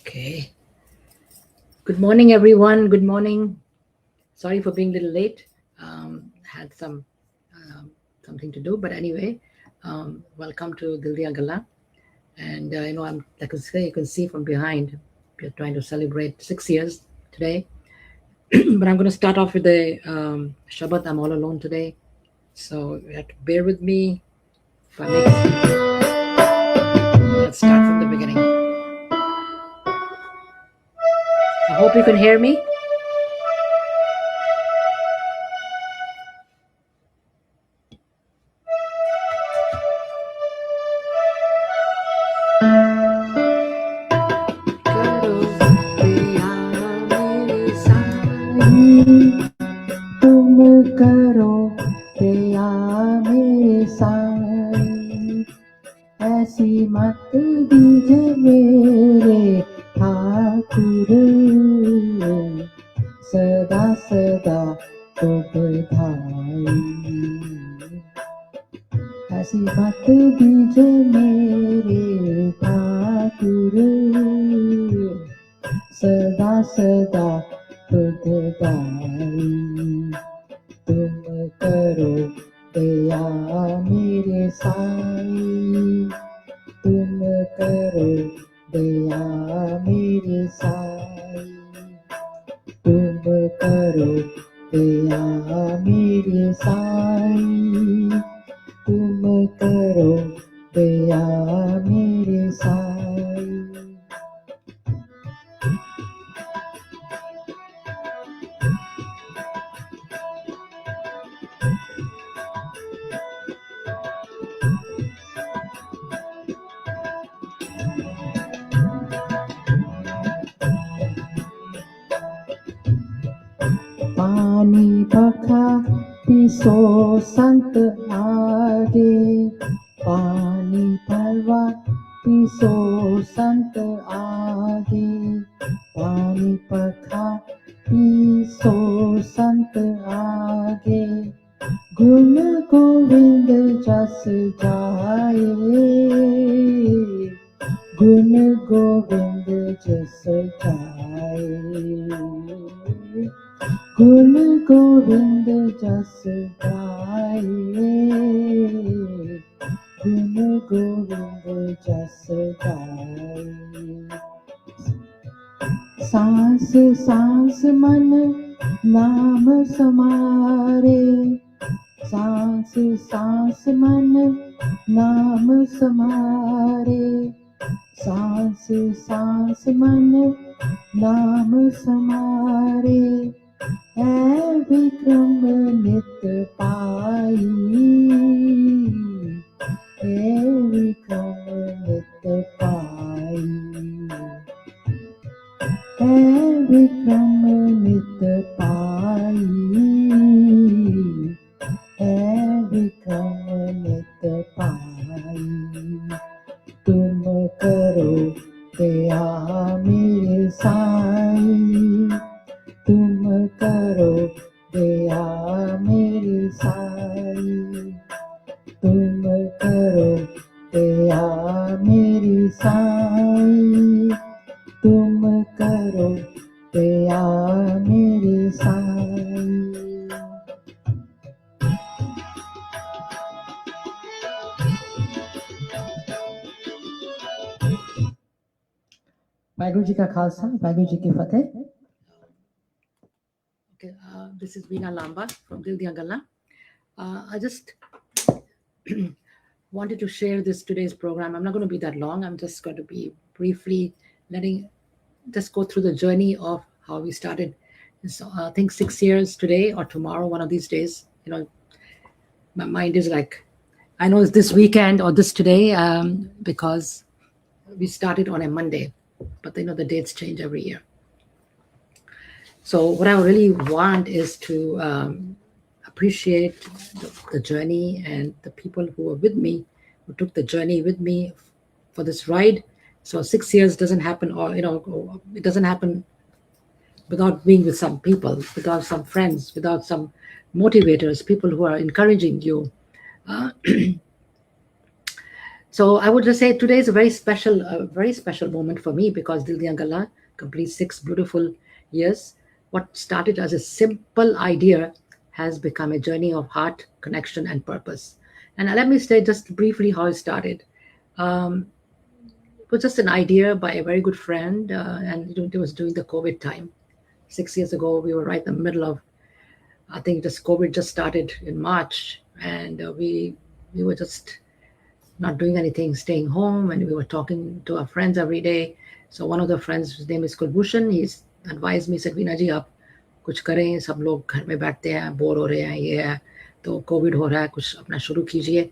Okay. Good morning, everyone. Good morning. Sorry for being a little late. Had something to do, but anyway, welcome to Dil Diyan Gallan. And I'm like I say, you can see from behind, we're trying to celebrate 6 years today. But I'm going to start off with the Shabbat. I'm all alone today, so you have to bear with me. If I let's start from the beginning. I hope you can hear me. तुम करो दया मेरे साईं, ऐसी मत दीजे मेरे ठाकुर, सदा सदा शुभ धाई। ऐसी मत दीजे मेरे ठाकुर, सदा सदा शुभदाई। तुम करो दया मेरे साईं, तुम करो दया मेरे साईं, तुम करो दया मेरे साईं, तुम करो दया मेरे साईं। पानी पखा पिसो संत आगे, पानी भरवा पिसो संत आगे, पानी पखा पिसो संत आगे। गुण गोविंद जस जाए, गुण गोविंद जस जाए, गुण गोविंद जस गाए, गुण गोविंद जस गाए। सांस सांस मन नाम समारे, सांस सांस मन नाम समारे, सांस सांस मन नाम समारे। है विक्रम नित पाई, है विक्रम नित पाई, है विक्रम नित पाई, है विक्रम नित पाई। तुम करो दया मेरे साईं, तुम करो दया मेरे साईं, तुम करो दया मेरे साईं, तुम करो दया मेरे साईं। वाहिगुरु जी का खालसा, वाहिगुरु जी की फतेह। Okay, this is Veena Lamba from Dil Diyan Gallan. I just wanted to share today's program. I'm not going to be that long. I'm just going to be briefly just go through the journey of how we started. So, I think 6 years today or tomorrow, one of these days. My mind is like, I know it's this weekend or this today because we started on a Monday, but the dates change every year. So what I really want is to appreciate the journey and the people who were with me, who took the journey with me for this ride. So 6 years doesn't happen, or it doesn't happen without being with some people, without some friends, without some motivators, people who are encouraging you. So I would just say today is a very special moment for me because Dil Diyan Gallan completes 6 beautiful years. What started as a simple idea has become a journey of heart, connection, and purpose. And let me say just briefly how it started. Um, it was just an idea by a very good friend, and it was during the COVID time. 6 years ago, we were right in the middle of, I think, just COVID just started in March, and we were just not doing anything, staying home, and we were talking to our friends every day. So one of the friends, his name is Kulbhushan, he's advised me, said, "Veena ji, आप कुछ करें, सब लोग घर में बैठते हैं, bore हो रहे हैं, ये है, तो कोविड हो रहा है, कुछ अपना शुरू कीजिए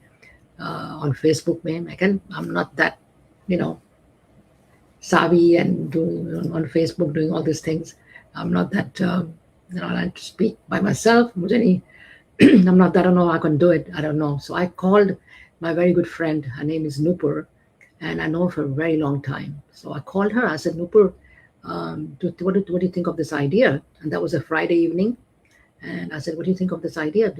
on Facebook में." Again, I'm not that, you know, savvy and doing on Facebook doing all these things. I'm not that, I like to speak by myself. मुझे नहीं, I'm not, I don't know, I can do it. I don't know. So I called my very good friend. Her name is Nupur, and I know her for a very long time. So I called her. I said, Nupur, what do you think of this idea? And that was a Friday evening. And I said, what do you think of this idea?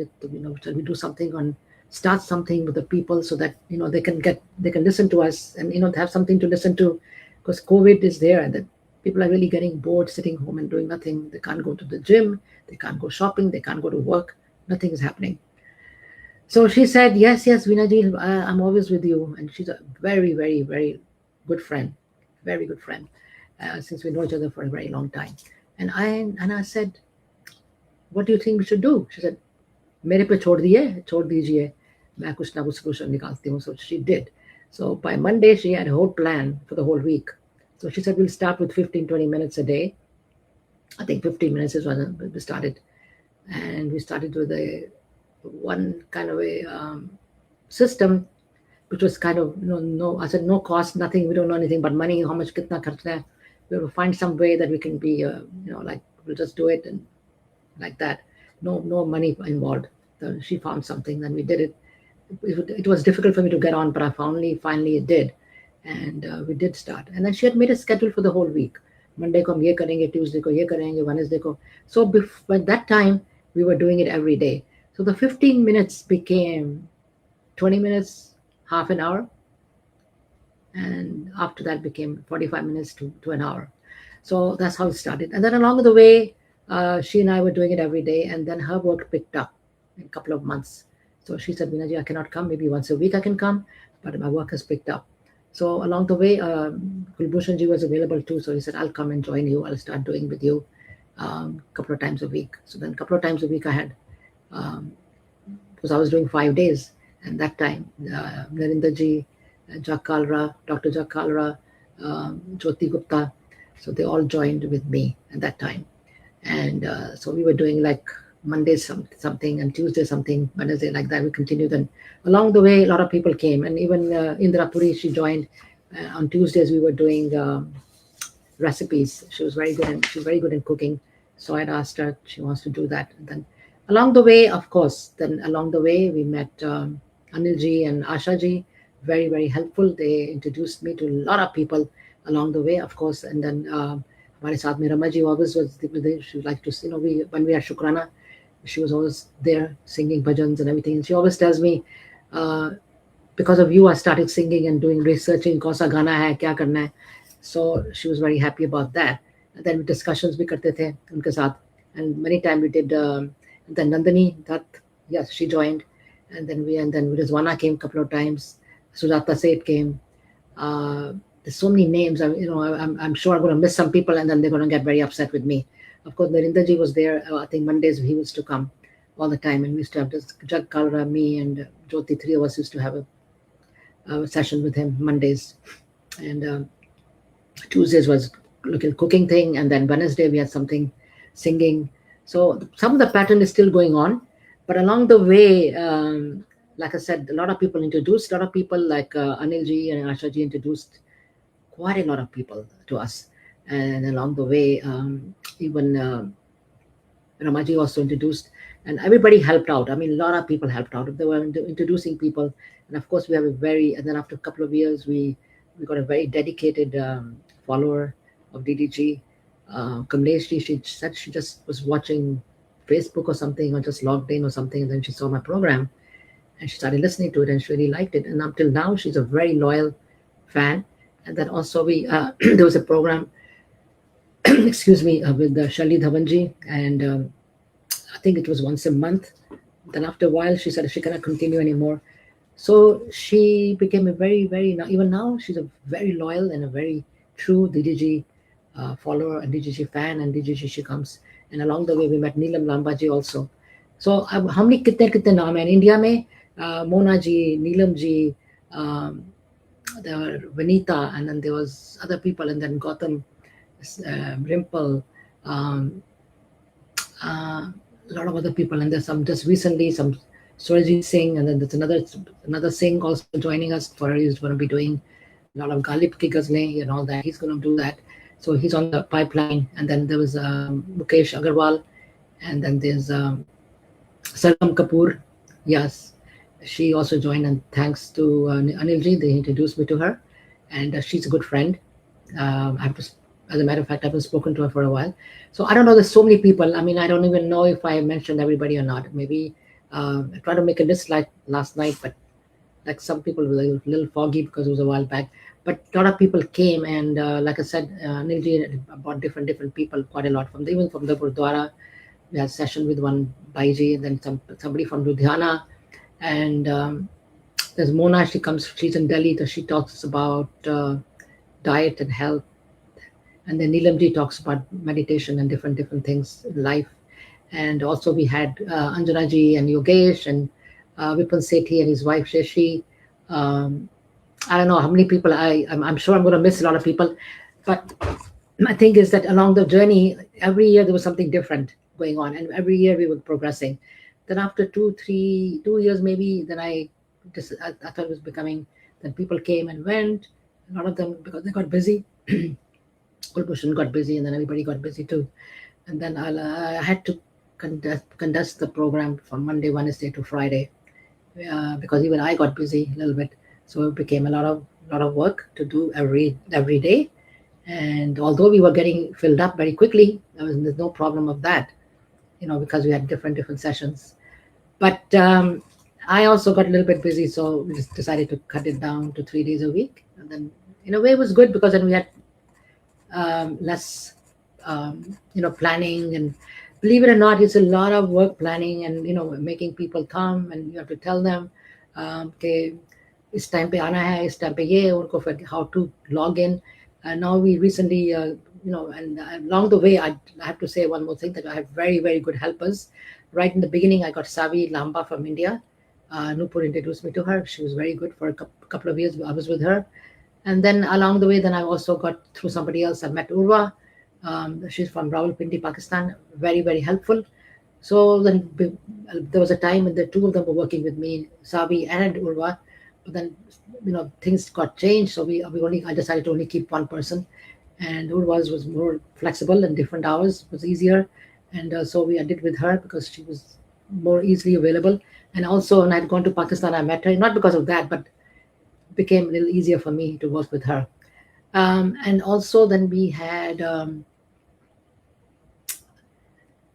Shall we do something start something with the people so that, they can listen to us and, have something to listen to, because COVID is there and that people are really getting bored sitting home and doing nothing. They can't go to the gym. They can't go shopping. They can't go to work. Nothing is happening. So she said, yes, Veena ji, I'm always with you. And she's a very, very, very good friend, very good friend, since we know each other for a very long time. And I said, what do you think we should do? She said, मेरे पे छोड़ दीजिए, मैं कुछ ना कुछ solution निकालती हूँ. So she did. So by Monday, she had a whole plan for the whole week. So she said, we'll start with 15-20 minutes a day. I think 15 minutes is when we started. And we started with one kind of a system, which was kind of, no, I said, no cost, nothing. We don't know anything but money, how much kitna kharchna hai. We will find some way that we can be, like, we'll just do it and like that. No money involved. So she found something, then we did it. It was difficult for me to get on, but I finally it did. And we did start. And then she had made a schedule for the whole week. Monday ko hum ye karenge, Tuesday ko ye karenge, Wednesday ko. So by that time, we were doing it every day. So the 15 minutes became 20 minutes, half an hour. And after that became 45 minutes to an hour. So that's how it started. And then along the way, she and I were doing it every day. And then her work picked up in a couple of months. So she said, Veena ji, I cannot come. Maybe once a week I can come, but my work has picked up. So along the way, Kulbhushan ji was available too. So he said, I'll come and join you. I'll start doing with you a couple of times a week. So then a couple of times a week I had, because I was doing 5 days. And that time, Narinder ji, Jack Kalra, Dr. Jack Kalra, Jyoti Gupta, so they all joined with me at that time. And so we were doing like Monday something and Tuesday something, Wednesday like that. We continued. And along the way, a lot of people came. And even Indra Puri, she joined. On Tuesdays, we were doing recipes. She was very good, and she's very good in cooking. So I'd asked her, she wants to do that. And then along the way, of course, we met Anil ji and Asha ji, very, very helpful. They introduced me to a lot of people along the way, of course. And then हमारे साथ में Rama ji always was, she would like to, when we had Shukrana, she was always there singing bhajans and everything. And she always tells me, because of you, I started singing and doing researching, kaun sa gana hai, kya karna hai. So she was very happy about that. And then discussions bhi karte the unke saath. And many times we did, then Nandini, yes, she joined. And then Rizwana came a couple of times. Sujata Seth came. There's so many names. I'm sure I'm going to miss some people, and then they're going to get very upset with me. Of course, Narinder ji was there. I think Mondays he used to come all the time, and we used to have this Jag Kalra, me and Jyoti, 3 of us used to have a session with him Mondays. And Tuesdays was little cooking thing, and then Wednesday we had something singing. So some of the pattern is still going on, but along the way, like I said, a lot of people introduced, a lot of people like Anil ji and Asha ji introduced quite a lot of people to us. And along the way, even Ramaji also introduced, and everybody helped out. I mean, a lot of people helped out. They were introducing people. And of course, we have and then after a couple of years, we got a very dedicated follower of DDG. Kamlesh ji, she said she just was watching Facebook or something, or just logged in or something, and then she saw my program. and she started listening to it, and she really liked it. And until now, she's a very loyal fan. And then also we there was a program, excuse me, with Shali Dhawanji, and I think it was once a month. Then after a while, she said she cannot continue anymore. So she became a very, even now, she's a very loyal and a very true DDG follower and DDG fan, and DDG she comes. And along the way, we met Neelam Lamba ji also. So how many कितने नाम हैं India में? Mona ji, Neelam ji, there were Vanita, and then there was other people, and then Gautam, Rimple, a lot of other people, and there's some just recently some Surajit Singh, and then there's another Singh also joining us. For he's going to be doing a lot of Galip ki ghazlein and all that. He's going to do that, so he's on the pipeline. And then there was Mukesh Agarwal, and then there's Sargam Kapoor. Yes, she also joined, and thanks to Anilji, they introduced me to her, and she's a good friend. I have to. As a matter of fact, I haven't spoken to her for a while. So I don't know, there's so many people. I mean, I don't even know if I mentioned everybody or not. Maybe I tried to make a list like last night, but like some people were a little foggy because it was a while back. But a lot of people came, and like I said, Nilji brought different people, quite a lot, even from the Gurdwara. We had a session with one Baiji, and then somebody from Ludhiana. And there's Mona, she's in Delhi, so she talks about diet and health. And then Neelamji talks about meditation and different things in life. And also we had Anjanaji and Yogesh and Vipin Sethi and his wife Sheshi. I don't know how many people. I'm sure I'm going to miss a lot of people. But my thing is that along the journey, every year there was something different going on. And every year we were progressing. Then after 2 years maybe, then I thought it was becoming, then people came and went. A lot of them, because they got busy. Kulbhushan got busy, and then everybody got busy too. And then I had to conduct the program from Monday, Wednesday to Friday, because even I got busy a little bit. So it became a lot of work to do every day. And although we were getting filled up very quickly, there's no problem of that, because we had different sessions. But I also got a little bit busy, so we just decided to cut it down to 3 days a week. And then in a way it was good, because then we had less, planning. And believe it or not, it's a lot of work planning and, making people come, and you have to tell them, okay, it's time pe aana hai, it's time pe ye, unko how to log in. And now we recently, and along the way, I have to say one more thing, that I have very, very good helpers. Right in the beginning, I got Savi Lamba from India. Nupur introduced me to her. She was very good for a couple of years. I was with her. And then along the way, then I also got through somebody else. I met Urva. She's from Rawalpindi, Pakistan. Very, very helpful. So then there was a time when the two of them were working with me, Savi and Urva. But then, things got changed. So I decided to only keep one person. And Urva's was more flexible and different hours, was easier. And so I did with her because she was more easily available. And also when I'd gone to Pakistan, I met her, not because of that, but became a little easier for me to work with her. And also then we had a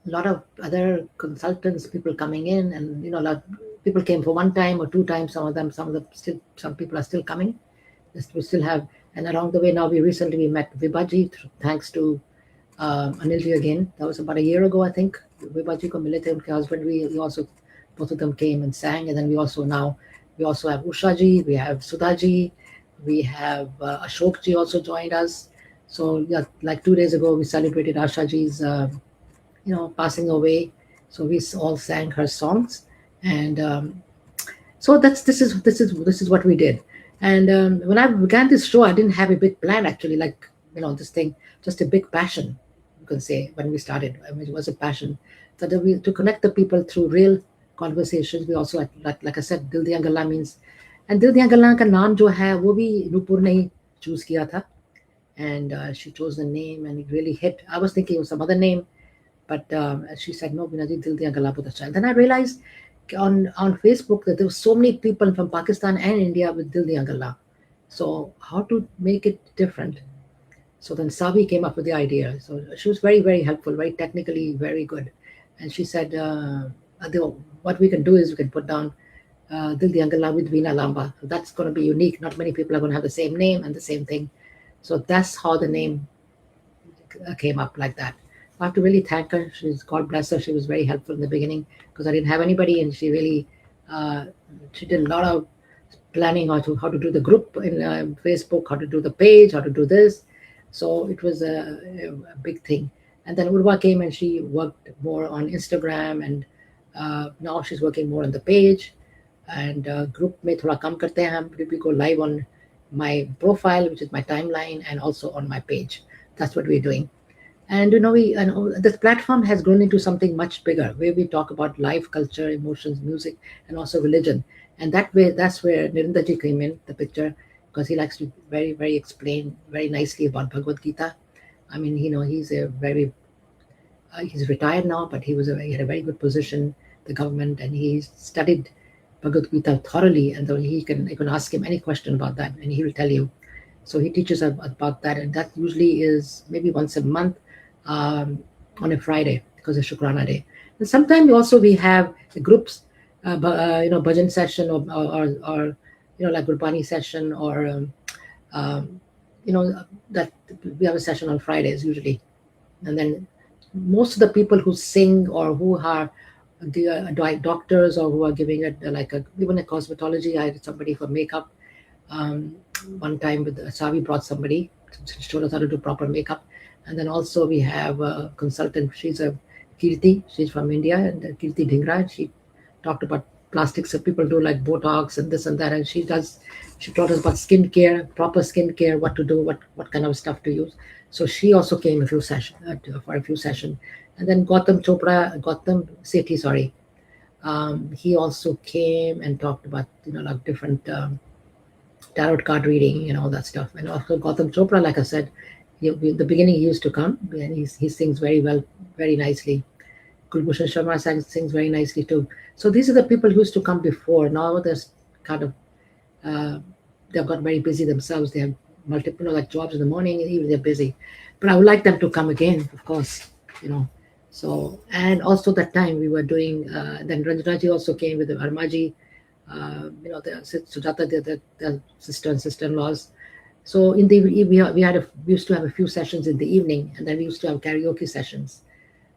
lot of other consultants, people coming in, and a lot of people came for one time or 2 times. Some people are still coming. We still have, and along the way now we met Vibaji, thanks to Anilji again. That was about a year ago, I think. Vibaji ko mile the, unke husband, we also, both of them came and sang. And then we also have Usha ji, we have Sudha ji, we have Ashok ji also joined us. So yeah, like 2 days ago, we celebrated Asha ji's, passing away. So we all sang her songs, and so this is what we did. And when I began this show, I didn't have a big plan actually. Like this thing, just a big passion, you can say. When we started, it was a passion to connect the people through real conversations. We also, like I said, Dil Diyan Gallan means, and Dil Diyan Gallan ka naam jo hai, wo bhi Nupur ne hi choose kiya tha, and she chose the name, and it really hit. I was thinking of some other name, but she said no, Veena ji, Dil Diyan Gallan bahut acha hai. Then I realized on Facebook that there were so many people from Pakistan and India with Dil Diyan Gallan. So how to make it different? So then Savi came up with the idea. So she was very, very helpful, very technically very good. And she said, what we can do is we can put down Dil Diyan Gallan with Veena Lamba. So that's going to be unique. Not many people are going to have the same name and the same thing. So that's how the name came up like that. I have to really thank her. She's God bless her. She was very helpful in the beginning because I didn't have anybody, and she really uh, she did a lot of planning how to do the group in Facebook, how to do the page, how to do this. So it was a big thing. And then Urva came and she worked more on Instagram, and now she's working more on the page. And group में थोड़ा कम करते हैं हम. We go live on my profile, which is my timeline, and also on my page. That's what we're doing. And this platform has grown into something much bigger, where we talk about life, culture, emotions, music, and also religion. And that's where Nirindaji came in the picture, because he likes to very, very explain very nicely about Bhagavad Gita. I mean, he's retired now, but he had a very good position, the government, and he studied Bhagavad Gita thoroughly, and so you can ask him any question about that, and he will tell you. So he teaches about that, and that usually is maybe once a month on a Friday, because it's Shukrana Day. And sometimes also we have groups, bhajan session or like Gurbani session, or that we have a session on Fridays usually. And then most of the people who sing or who are the doctors, or who are giving it even a cosmetology. I had somebody for makeup. One time with Savi brought somebody to show us how to do proper makeup. And then also we have a consultant. She's a Kirti. She's from India, and Kirti Dhingra. And she talked about plastics that people do, like Botox and this and that. And she taught us about skincare, proper skincare, what to do, what kind of stuff to use. So she also came for a few sessions. And then Gautam Sethi, sorry. He also came and talked about like different tarot card reading and all that stuff. And also Gautam Chopra, like I said, in the beginning he used to come, and he sings very well, very nicely. Kulbhushan Sharma sings very nicely too. So these are the people who used to come before. Now they're kind of they've got very busy themselves. They have multiple like jobs in the morning and even they're busy. But I would like them to come again, of course. So, and also that time we were doing. Then Ranjanaji also came with the Armaji. The Sujata, the sister and sister-in-laws. So we used to have a few sessions in the evening, and then we used to have karaoke sessions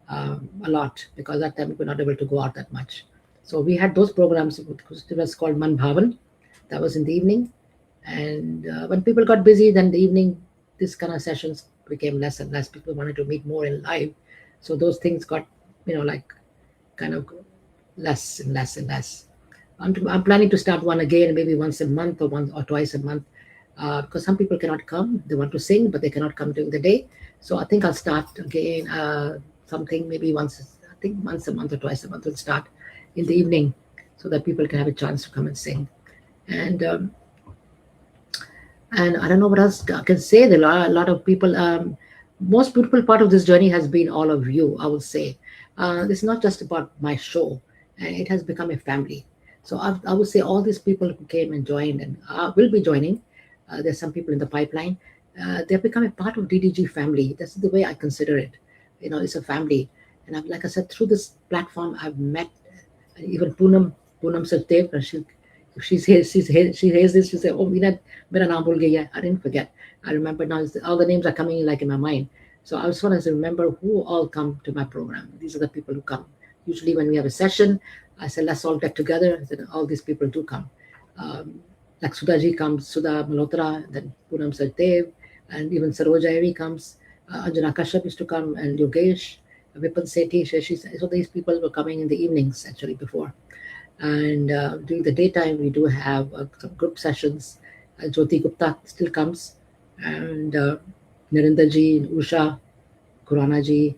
a lot, because that time we were not able to go out that much. So we had those programs. It was called Man Bhavan. That was in the evening, and when people got busy, then the evening this kind of sessions became less and less. People wanted to meet more in live, so those things got kind of less and less and less. I'm planning to start one again, maybe once a month or once or twice a month, because some people cannot come. They want to sing, but they cannot come during the day. So I think I'll start again something maybe once a month or twice a month. We'll start in the evening, so that people can have a chance to come and sing. And I don't know what else I can say. There are a lot of people. Most beautiful part of this journey has been all of you, I would say. It's not just about my show. It has become a family. So I would say all these people who came and joined and will be joining, there's some people in the pipeline, they've become a part of DDG family. That's the way I consider it. It's a family. And like I said, through this platform, I've met even Poonam Sachdev. She hears this, she said, "Oh, Veena, mera naam bhul gayi hai." I didn't forget. I remember now. All the names are coming in my mind. So I just want to remember who all come to my program. These are the people who come. Usually when we have a session, I said, let's all get together. I said, all these people do come. Like Sudhaji comes, Sudha Malhotra, then Poonam Sachdev, and even Saroja Evi comes. Anjana Kashyap used to come, and Yogesh, Vipin Sethi, so these people were coming in the evenings actually before. And during the daytime, we do have some group sessions. Jyoti Gupta still comes, and Narindaji, Usha, Kuranaji,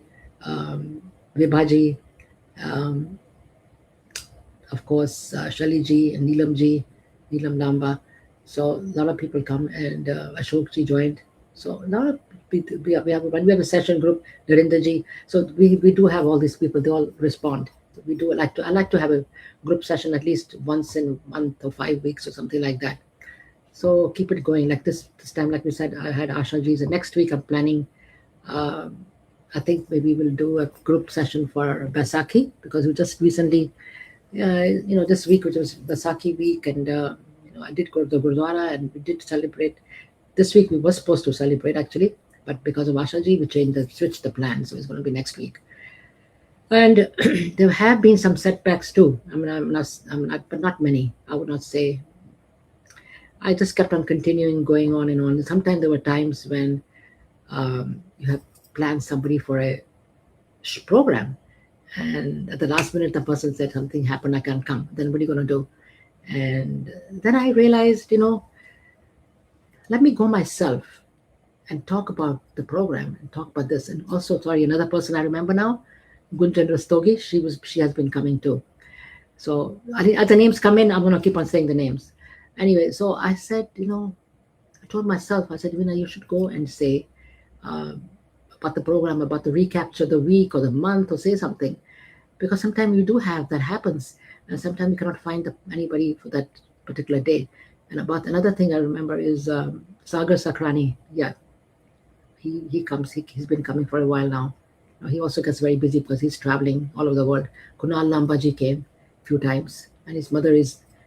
Vibhaji, of course, Shaliji and Neelam Lamba. So a lot of people come, and Ashokji joined. So a lot of people, we have a session group, Narindaji. So we do have all these people. They all respond. I like to have a group session at least once in a month or 5 weeks or something like that. So keep it going. Like this time, like we said, I had Ashaji's. And next week I'm planning. I think maybe we'll do a group session for Baisakhi, because we just recently, this week, which was Vaisakhi week, and I did go to the Gurdwara and we did celebrate. This week we were supposed to celebrate actually, but because of Ashaji, we switched the plan, so it's going to be next week. And there have been some setbacks too. I mean, I'm not, but not many. I would not say. I just kept on continuing, going on and on. Sometimes there were times when you have planned somebody for a program, and at the last minute, the person said something happened, I can't come. Then what are you going to do? And then I realized, let me go myself and talk about the program and talk about this. And also, sorry, another person I remember now, Gunjan Rastogi, she has been coming too. So I think as the names come in, I'm going to keep on saying the names. Anyway, so I said, I told myself, I said, Veena, you should go and say about the program, about the recapture the week or the month, or say something. Because sometimes you do have that happens, and sometimes you cannot find anybody for that particular day. And about another thing I remember is Sagar Sakrani. Yeah, he comes. He's been coming for a while now. He also gets very busy because he's traveling all over the world. Kunal Lamba ji came a few times, and his mother he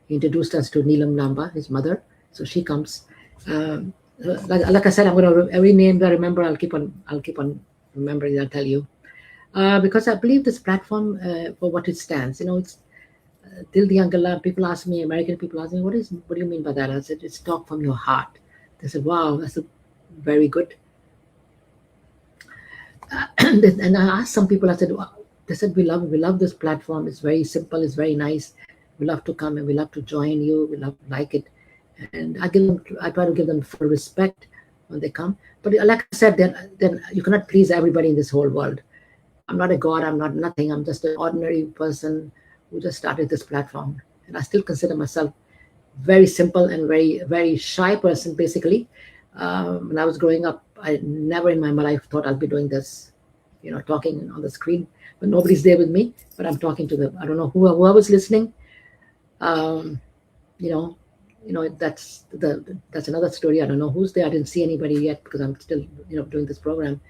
introduced us to Neelam Lamba, his mother. So she comes. Like I said, I'm going to every name that I remember, I'll keep on remembering. I'll tell you. Because I believe this platform for what it stands. It's Dil Diyan Gallan. People ask me, American people ask me, what do you mean by that? I said, it's talk from your heart. They said, wow, that's very good. And I asked some people, I said, wow. They said, we love this platform. It's very simple. It's very nice. We love to come and we love to join you. We like it. And I try to give them full respect when they come. But like I said, then you cannot please everybody in this whole world. I'm not a god, I'm not nothing. I'm just an ordinary person who just started this platform. And I still consider myself very simple and very, very shy person, basically. When I was growing up, I never in my life thought I'll be doing this, talking on the screen. But nobody's there with me, but I'm talking to them. I don't know whoever's listening. That's another story. I don't know who's there. I didn't see anybody yet because I'm still, doing this program.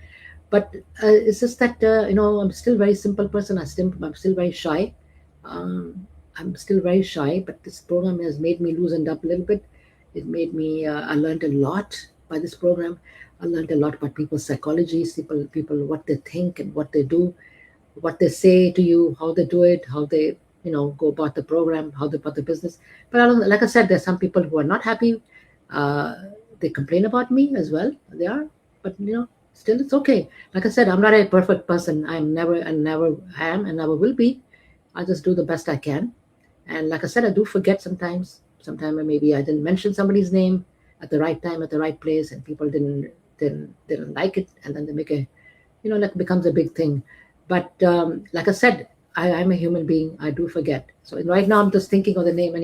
But it's just that I'm still a very simple person. I'm still very shy. I'm still very shy. But this program has made me loosened up a little bit. It made me. I learned a lot by this program. I learned a lot about people's psychology, people what they think and what they do, what they say to you, how they do it, how they go about the program, how they about the business. But like I said, there's some people who are not happy. They complain about me as well. They are, but still, it's okay. Like I said, I'm not a perfect person. I never am and never will be. I just do the best I can. And like I said, I do forget sometimes. Sometimes maybe I didn't mention somebody's name at the right time, at the right place, and people didn't like it, and then they make like becomes a big thing. But like I said, I'm a human being. I do forget. So right now, I'm just thinking of the name.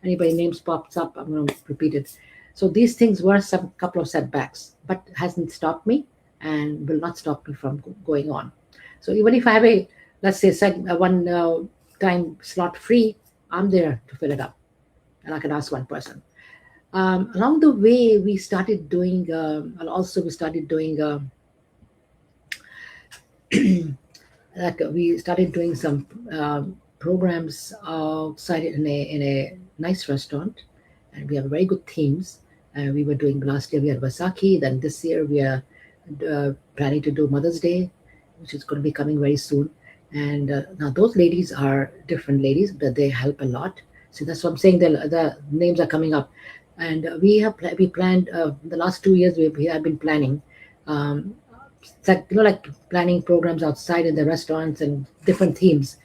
Anybody names pops up, I'm going to repeat it. So these things were some couple of setbacks, but hasn't stopped me and will not stop me from going on. So even if I have let's say, one time slot free, I'm there to fill it up, and I can ask one person. Along the way, we started doing. We started doing some programs outside in a nice restaurant, and we have very good themes. We were doing last year. We had Vaisakhi. Then this year we are planning to do Mother's Day, which is going to be coming very soon. And now those ladies are different ladies, but they help a lot. So that's what I'm saying. The names are coming up, and we planned the last 2 years. We have been planning, like planning programs outside in the restaurants and different themes.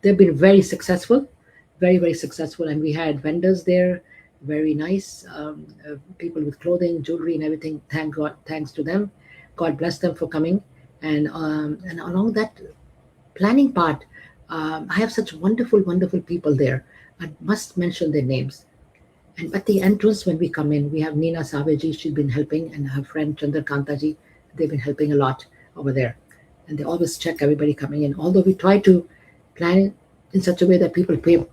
They've been very successful, very very successful, and we had vendors there, very nice people with clothing, jewelry, and everything. Thank God, thanks to them. God bless them for coming. And along that planning part, I have such wonderful people there. I must mention their names. And at the entrance, when we come in, we have Nina Saveji. She's been helping, and her friend Chandrakantaji. They've been helping a lot over there. And they always check everybody coming in. Although we try to plan it in such a way that people pay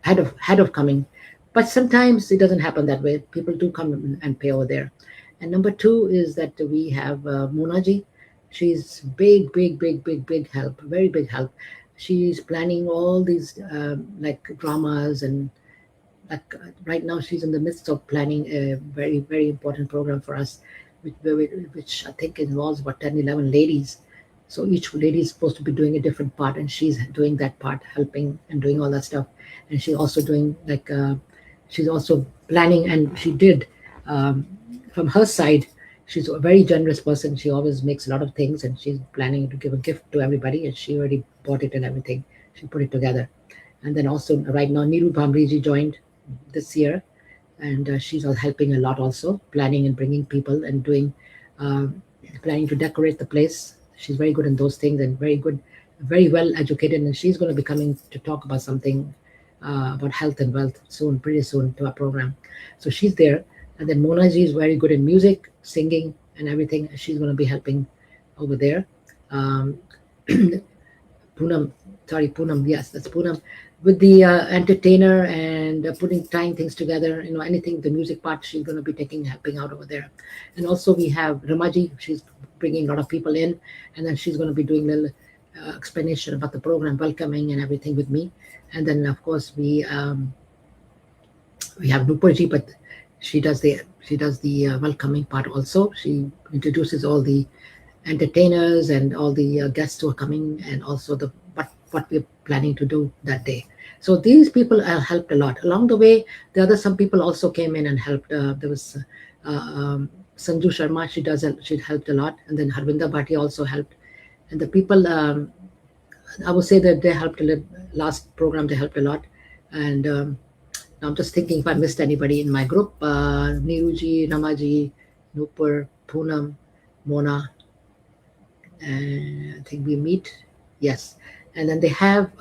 ahead of coming. But sometimes it doesn't happen that way. People do come and pay over there. And number two is that we have Moonaji. She's big help, very big help. she's planning all these like dramas, and like right now she's in the midst of planning a very, very important program for us, which I think involves about 10, 11 ladies. So each lady is supposed to be doing a different part, and she's doing that part, helping and doing all that stuff. And she's also doing like she's also planning, and she did um, from her side. She's a very generous person. She always makes a lot of things, and she's planning to give a gift to everybody, and she already bought it and everything. She put it together. And then also right now Niru Bhamriji joined this year, and she's helping a lot also, planning and bringing people and doing um, planning to decorate the place. She's very good in those things, and very good, very well educated, and she's going to be coming to talk about something about health and wealth soon, pretty soon, to our program. So she's there. And then Mona ji is very good in music, singing, and everything. She's going to be helping over there. um, Poonam, sorry, Poonam, yes, that's Poonam, with the entertainer and putting tying things together. Anything the music part, she's going to be taking helping out over there. And also we have Ramaji. She's bringing a lot of people in, and then she's going to be doing a little explanation about the program, welcoming and everything with me. And then of course we have Nuparji, but she does the welcoming part also. She introduces all the entertainers and all the guests who are coming, and also the what we're planning to do that day. So these people helped a lot along the way. Some people also came in and helped. There was Sanju Sharma. She helped a lot, and then Harvinder Bhatia also helped. And the people, I would say that they helped a little. Last program they helped a lot. And now I'm just thinking if I missed anybody in my group. Niruji, Namaji, Nupur, Poonam, Mona, and I think we meet. Yes. And then they have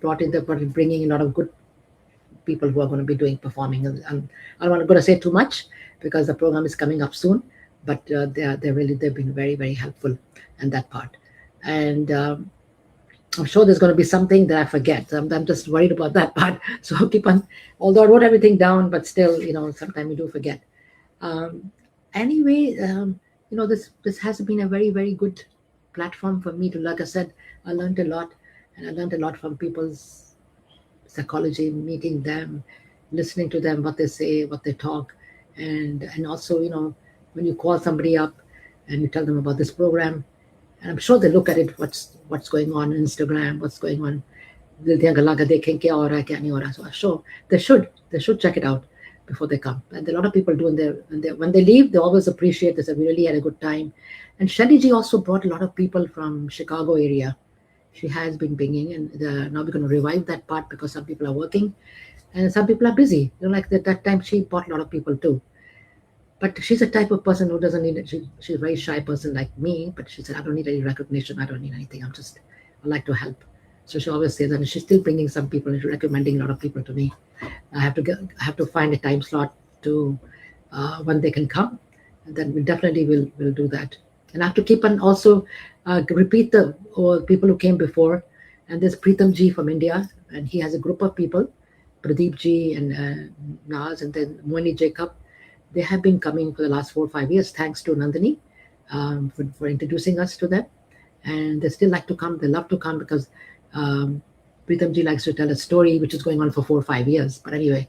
bringing a lot of good people who are going to be doing performing. And I don't want to say too much because the program is coming up soon, but they've been very, very helpful in that part. And I'm sure there's going to be something that I forget. I'm just worried about that part. So I'll keep on, although I wrote everything down, but still, sometimes you do forget. Anyway, this has been a very, very good platform for me to, like I said, I learned a lot, and I learned a lot from people's psychology, meeting them, listening to them, what they say, what they talk, and also, when you call somebody up and you tell them about this program, and I'm sure they look at it, what's going on Instagram, what's going on. Dil Diyan Gallan ka dekhen kya ho raha hai, kya nahi ho raha. So I'm sure they should check it out before they come. And a lot of people do, when they leave, they always appreciate this. We really had a good time. And Shelly ji also brought a lot of people from Chicago area. She has been bringing, and now we're going to revive that part because some people are working and some people are busy. Like that time she brought a lot of people too. But she's a type of person who doesn't need it. She's a very shy person like me, but she said, I don't need any recognition. I don't need anything. I like to help. So she always says that, and she's still bringing some people and recommending a lot of people to me. I have to find a time slot to when they can come, and then we definitely will do that. And I have to keep on also repeat the people who came before. And there's Pritam ji from India, and he has a group of people, Pradeep ji and Naz, and then Moini Jacob. They have been coming for the last 4 or 5 years, thanks to Nandini for introducing us to them. And they still like to come. They love to come because Pritam ji likes to tell a story which is going on for 4 or 5 years. But anyway,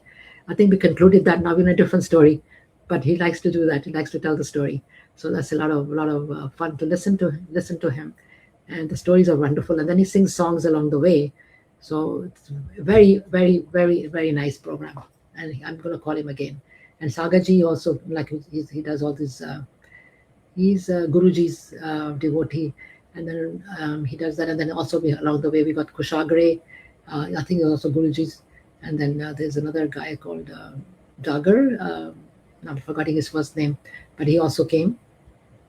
I think we concluded that now we're in a different story. But he likes to do that. He likes to tell the story. So that's a lot of fun to listen to him. And the stories are wonderful. And then he sings songs along the way. So it's very, very, very, very nice program. And I'm going to call him again. And Sagaji also, like he does all this. He's Guruji's devotee, and then he does that. And then also along the way we got Kushagre. I think also Guruji's. And then there's another guy called Dagar. I'm forgetting his first name, but he also came.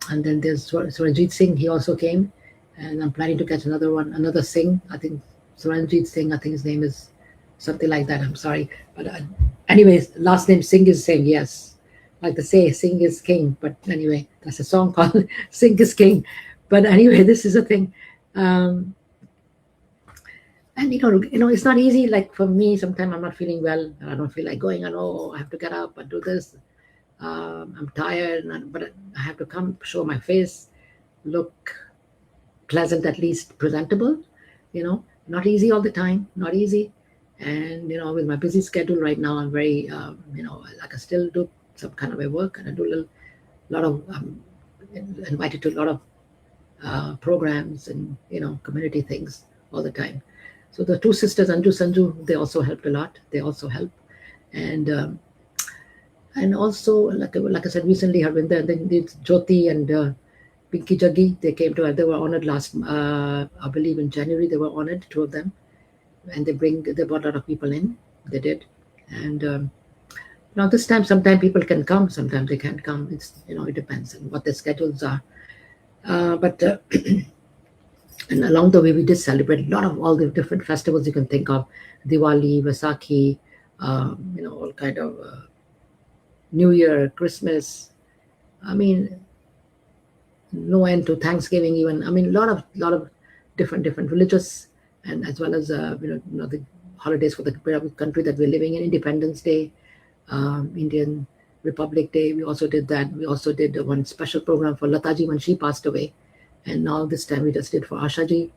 And then there's Suranjit Singh. He also came. And I'm planning to catch another Singh. I think Suranjit Singh. I think his name is something like that. I'm sorry, but anyways, last name Singh is Singh. Yes, like they say, Singh is king. But anyway, that's a song called Singh is King. But anyway, this is a thing. And it's not easy. Like for me, sometimes I'm not feeling well. I don't feel like going. I have to get up and do this. I'm tired, but I have to come, show my face, look pleasant, at least presentable. Not easy all the time, not easy. And with my busy schedule right now, I'm very like I still do some kind of a work, and I do a lot of invited to a lot of programs and community things all the time. So the two sisters, Anju Sanju, they also helped a lot. They also help. And also, like I said, recently Harvinder and then Jyoti and Pinky Jaggi, they came to, they were honored last, I believe in January, they were honored, two of them. And they brought a lot of people in. They did. And now this time, sometimes people can come, sometimes they can't come. It depends on what their schedules are. But and along the way, we did celebrate a lot of all the different festivals you can think of: Diwali, Vaisakhi, all kind of New Year, Christmas. I mean, no end to Thanksgiving. Even a lot of different religious, and as well as the holidays for the country that we're living in: Independence Day, Indian Republic Day. We also did that. We also did one special program for Lataji when she passed away, and now this time we just did for Ashaji.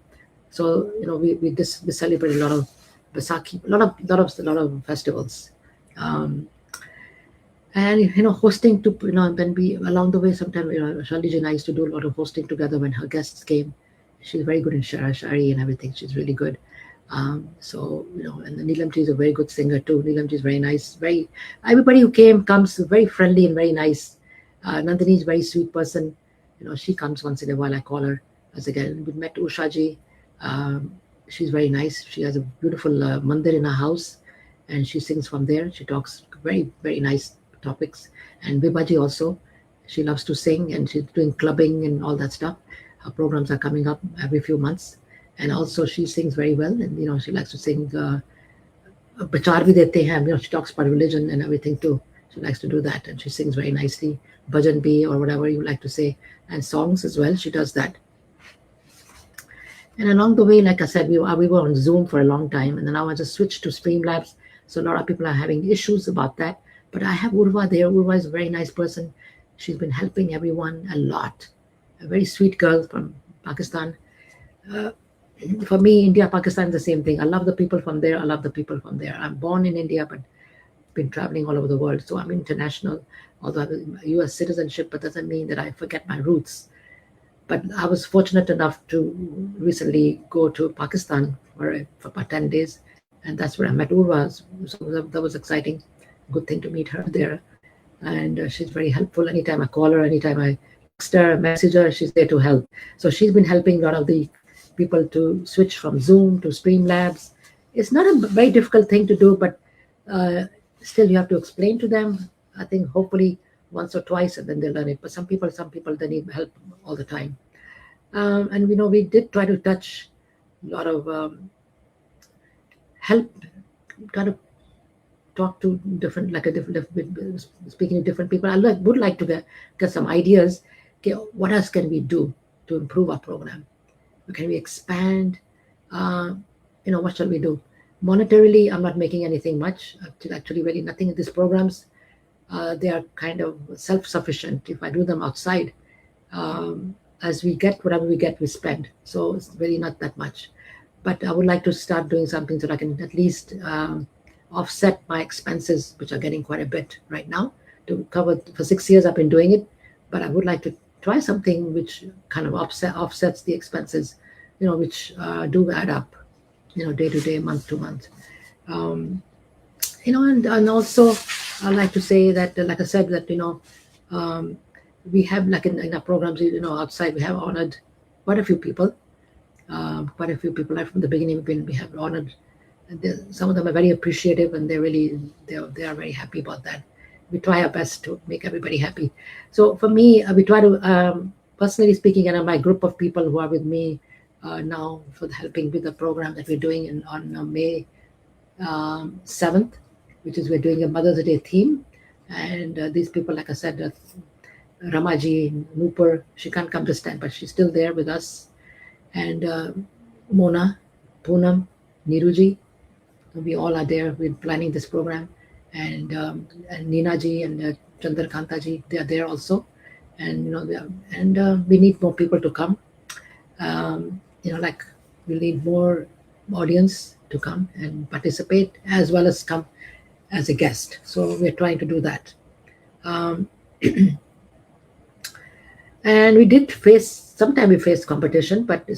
So we celebrate a lot of Vaisakhi, a lot of festivals. And hosting to when we along the way, sometimes Shaliji and I used to do a lot of hosting together when her guests came. She's very good in Shari and everything. She's really good. So and the Neelamji is a very good singer too. Neelamji is very nice. Everybody who comes very friendly and very nice. Nandini is a very sweet person. She comes once in a while. I call her as again. We met Ushaji. She's very nice. She has a beautiful mandir in her house, and she sings from there. She talks very, very nice topics. And Vibaji also, she loves to sing, and she's doing clubbing and all that stuff. Her programs are coming up every few months, and also she sings very well. And she likes to sing. Bachar bhi dete hain. She talks about religion and everything too. She likes to do that, and she sings very nicely. Bhajan bhi, or whatever you like to say, and songs as well. She does that. And along the way, like I said, we were on Zoom for a long time, and then now I just switched to Streamlabs. So a lot of people are having issues about that. But I have Urva there. Urva is a very nice person. She's been helping everyone a lot. A very sweet girl from Pakistan. For me, India, Pakistan is the same thing. I love the people from there. I love the people from there. I'm born in India, but been traveling all over the world. So I'm international, although I have a US citizenship, but doesn't mean that I forget my roots. But I was fortunate enough to recently go to Pakistan for about 10 days. And that's where I met Urva. So that was exciting. Good thing to meet her there. And she's very helpful. Anytime I call her, anytime I text her, message her, she's there to help. So she's been helping a lot of the people to switch from Zoom to Streamlabs. It's not a very difficult thing to do, but still you have to explain to them. I think hopefully once or twice, and then they learn it. But some people, they need help all the time. And we did try to touch a lot of help, kind of talk to speaking to different people. I would like to get some ideas. Okay, what else can we do to improve our program? Can we expand? What shall we do? Monetarily, I'm not making anything much. Actually, really nothing in these programs. They are kind of self-sufficient. If I do them outside, as we get whatever we get, we spend. So it's really not that much. But I would like to start doing something so that I can at least offset my expenses, which are getting quite a bit right now. To cover for 6 years, I've been doing it, but I would like to try something which kind of offsets the expenses, which do add up, day to day, month to month. And also I like to say that, like I said, that we have, like in our programs, outside, we have honored quite a few people. Right from the beginning. We have honored. Some of them are very appreciative, and they are very happy about that. We try our best to make everybody happy. So for me, we try to, personally speaking, and my group of people who are with me now for helping with the program that we're doing on May 7th, which is we're doing a Mother's Day theme. And these people, like I said, Ramaji, Nupur, she can't come this time, but she's still there with us. And Mona, Poonam, Niruji, we all are there. We're planning this program. And Neena ji and Chandra Kanta ji, they are there also. And we need more people to come. Like we need more audience to come and participate as well as come as a guest. So we're trying to do that. Um, and we did face sometimes we faced competition, but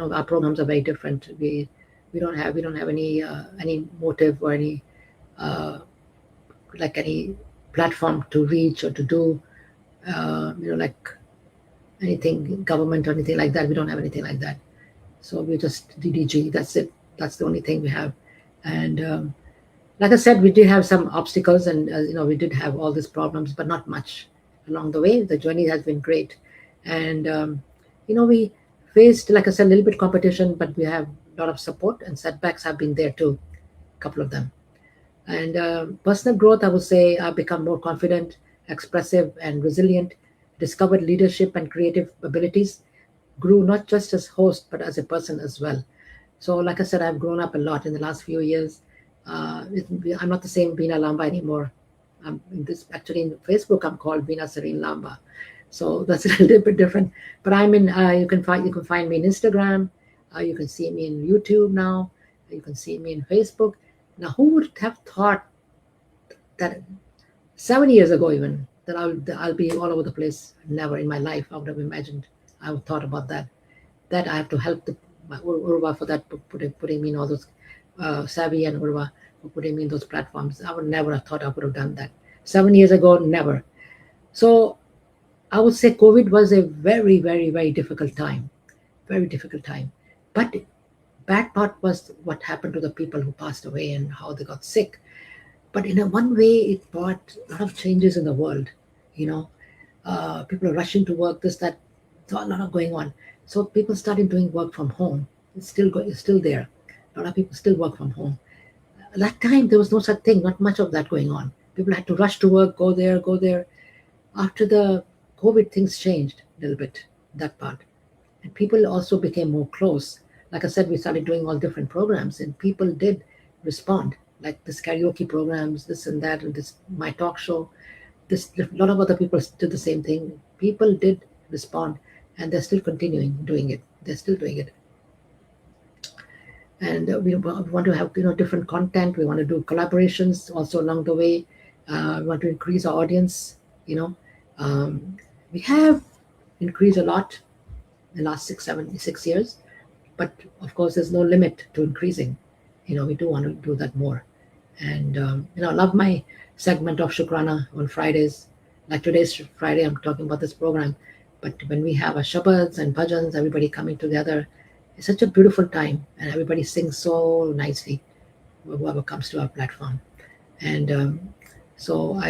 our programs are very different. We don't have any motive or any uh, like any platform to reach or to do like anything government or anything like that. We don't have anything like that. So we're just DDG. That's it. That's the only thing we have. And like I said, we did have some obstacles, and we did have all these problems, but not much along the way. The journey has been great, and we faced, like I said, a little bit competition, but we have a lot of support, and setbacks have been there too, a couple of them. And personal growth, I would say, I've become more confident, expressive, and resilient. Discovered leadership and creative abilities. Grew not just as host, but as a person as well. So, like I said, I've grown up a lot in the last few years. I'm not the same Veena Lamba anymore. I'm in this actually in Facebook. I'm called Veena Serene Lamba, so that's a little bit different. But I'm in. You can find me in Instagram. You can see me in YouTube now. You can see me in Facebook. Now, who would have thought that 7 years ago, even that I'll be all over the place? Never in my life I would have imagined. I would thought about that. That I have to help my Urva for that, putting me in all those Savvy and Urva for putting me in those platforms. I would never have thought I would have done that 7 years ago. Never. So I would say COVID was a very, very, very difficult time. Very difficult time. But bad part was what happened to the people who passed away and how they got sick. But in a one way, it brought a lot of changes in the world. You know, people are rushing to work. This, that, a lot of going on. So people started doing work from home. It's still there. A lot of people still work from home. At that time, there was no such thing. Not much of that going on. People had to rush to work, go there, go there. After the COVID, things changed a little bit. That part, and people also became more close. Like I said, we started doing all different programs, and people did respond, like this karaoke programs, this and that, and this my talk show. This a lot of other people did the same thing. People did respond, and they're still continuing doing it. They're still doing it, and we want to have different content. We want to do collaborations also along the way. We want to increase our audience. You know, um, we have increased a lot in the last 6 years. But of course, there's no limit to increasing. We do want to do that more. And I love my segment of Shukrana on Fridays. Like today's Friday, I'm talking about this program. But when we have our shabads and bhajans, everybody coming together, it's such a beautiful time, and everybody sings so nicely. Whoever comes to our platform, and so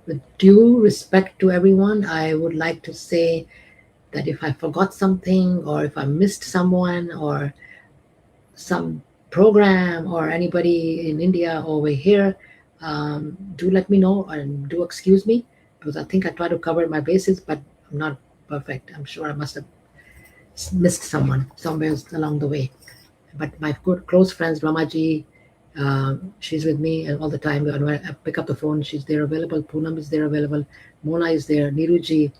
with due respect to everyone, I would like to say that if I forgot something, or if I missed someone, or some program, or anybody in India over here, do let me know and do excuse me, because I think I try to cover my bases, but I'm not perfect. I'm sure I must have missed someone somewhere along the way. But my good close friends, Ramaji, she's with me all the time. When I pick up the phone, she's there available. Poonam is there available. Mona is there. Niruji,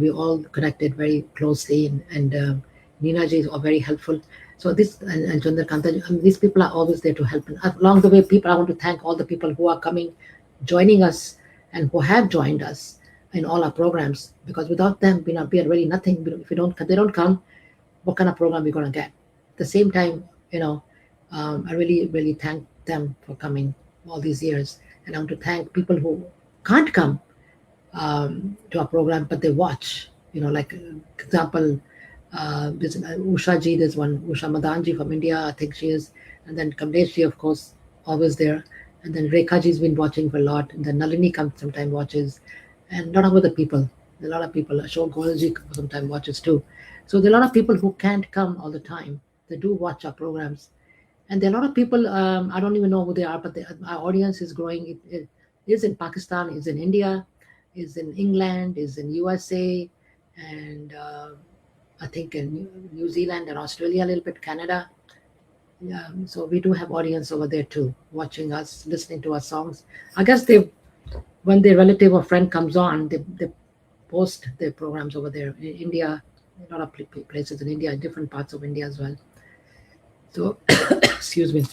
we all connected very closely, and Nina ji is all very helpful. So this and Chandrakanta, these people are always there to help. And along the way, I want to thank all the people who are coming, joining us, and who have joined us in all our programs. Because without them, we are really nothing. If they don't come, what kind of program we're going to get? At the same time, I really, really thank them for coming all these years. And I want to thank people who can't come to our program, but they watch. Like example, there's Usha ji, there's one Usha Madanji from India, I think she is, and then Kamlesh ji, of course, always there, and then Rekha ji's been watching for a lot, and then Nalini comes sometimes watches, and a lot of other people. A lot of people. Ashok Goyal ji sometimes watches too. So there are a lot of people who can't come all the time. They do watch our programs, and there are a lot of people. I don't even know who they are, but our audience is growing. It is in Pakistan, is in India, is in England, is in USA, and I think in New Zealand and Australia a little bit, Canada. Yeah, so we do have audience over there too, watching us, listening to our songs. I guess when their relative or friend comes on, they post their programs over there in India, a lot of places in India, different parts of India as well. So, excuse me.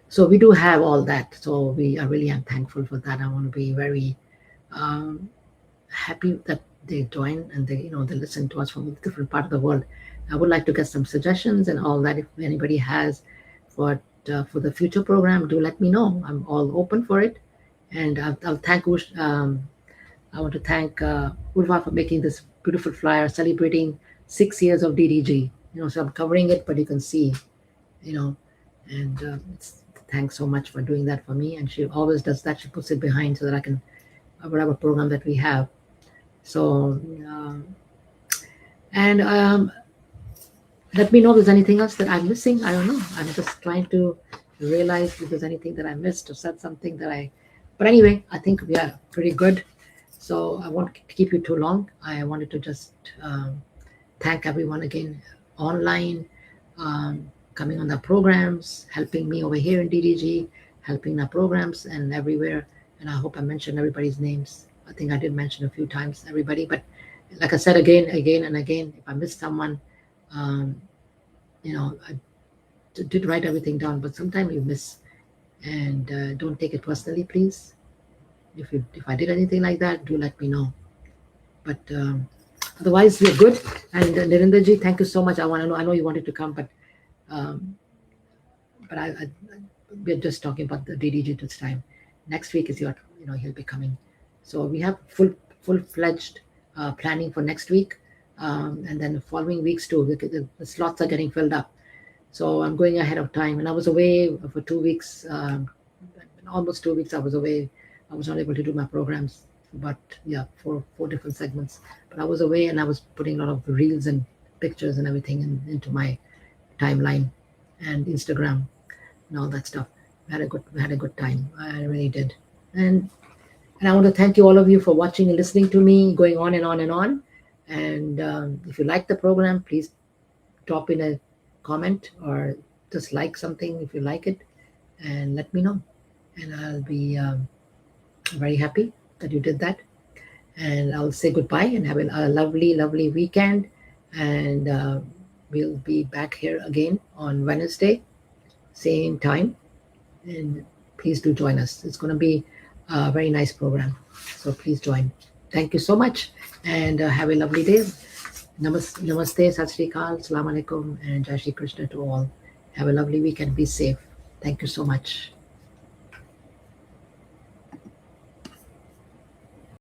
So we do have all that. So we are really am thankful for that. I want to be very happy that they join and they listen to us from a different part of the world. I would like to get some suggestions and all that. If anybody has for the future program, do let me know. I'm all open for it. And I'll thank Ush. I want to thank Urva for making this beautiful flyer celebrating 6 years of DDG. So I'm covering it, but you can see, and thanks so much for doing that for me. And she always does that. She puts it behind so that I can, whatever program that we have. So, and let me know if there's anything else that I'm missing. I don't know. I'm just trying to realize if there's anything that I missed or said something that but anyway, I think we are pretty good. So I won't keep you too long. I wanted to just thank everyone again online, coming on the programs, helping me over here in DDG, helping our programs and everywhere. And I hope I mentioned everybody's names. I think I did mention a few times everybody, but like I said again and again, if I missed someone, I did write everything down, but sometimes you miss, and don't take it personally, please. If I did anything like that, do let me know. But otherwise, we're good. And Nirendraji, thank you so much. I want to know. I know you wanted to come, but we're just talking about the DDG this time. Next week is he'll be coming. So we have full-fledged planning for next week, and then the following weeks too. The slots are getting filled up. So I'm going ahead of time. And I was away for 2 weeks, almost 2 weeks I was away. I was not able to do my programs, but yeah, four different segments. But I was away and I was putting a lot of reels and pictures and everything into my timeline and Instagram and all that stuff. We had a good time. I really did. And I want to thank you, all of you, for watching and listening to me, going on and on and on. And if you like the program, please drop in a comment or just like something if you like it, and let me know. And I'll be very happy that you did that. And I'll say goodbye and have a lovely, lovely weekend. And we'll be back here again on Wednesday, same time. And please do join us. It's going to be a very nice program. So please join. Thank you so much. And have a lovely day. Namaste, Sat Sri Akal, Assalamu Alaikum, and Jai Shri Krishna to all. Have a lovely weekend. Be safe. Thank you so much.